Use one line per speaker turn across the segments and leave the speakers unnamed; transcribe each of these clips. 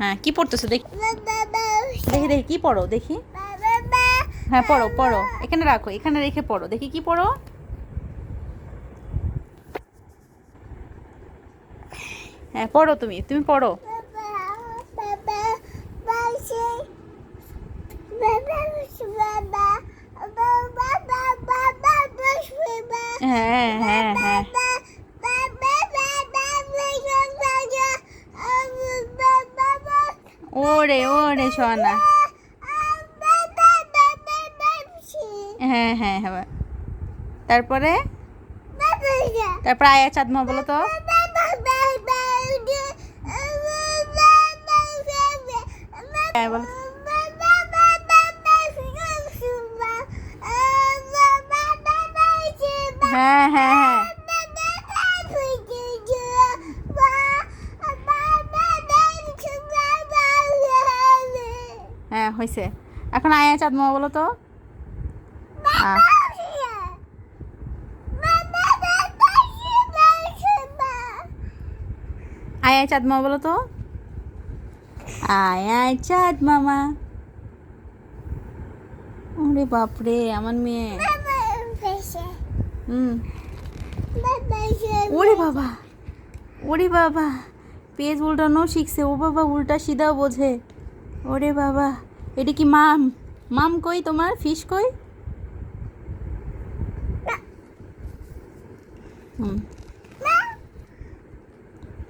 হ্যাঁ কি পড়তেছো দেখি দেখি দেখি কি পড়ো দেখি। হ্যাঁ পড়ো পড়ো, এখানে রাখো, এখানে রেখে পড়ো দেখি কি পড়ো। হ্যাঁ পড়ো, তুমি তুমি পড়ো। হ্যাঁ হ্যাঁ হ্যাঁ ওরে ওরে সোনা। হ্যাঁ হ্যাঁ হ্যাঁ তারপরে তারপর আয়া চাঁদমা বলো তো। হ্যাঁ বলো। হ্যাঁ হ্যাঁ হ্যাঁ হ্যাঁ হয়েছে। এখন আয়া চাঁদমা বলো তো। আয়া চাঁদমা বলো তো। আয়া চাঁদ মামা। ওরে বাপরে আমার মেয়ে। ওরে বাবা, ওরে বাবা, পেজ উল্টানো শিখছে। ও বাবা, উল্টা সিধাও বোঝে। ওরে বাবা, এটা কি মাম? মাম কই তোমার? ফিশ কই?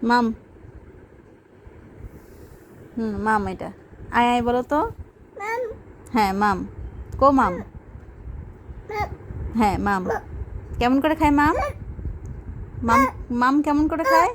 মাম। মাম এটা। আয় আয় বলো তো। হ্যাঁ মাম। কো মাম? হ্যাঁ মাম। কেমন করে খায় মাম? মাম মাম কেমন করে খায়?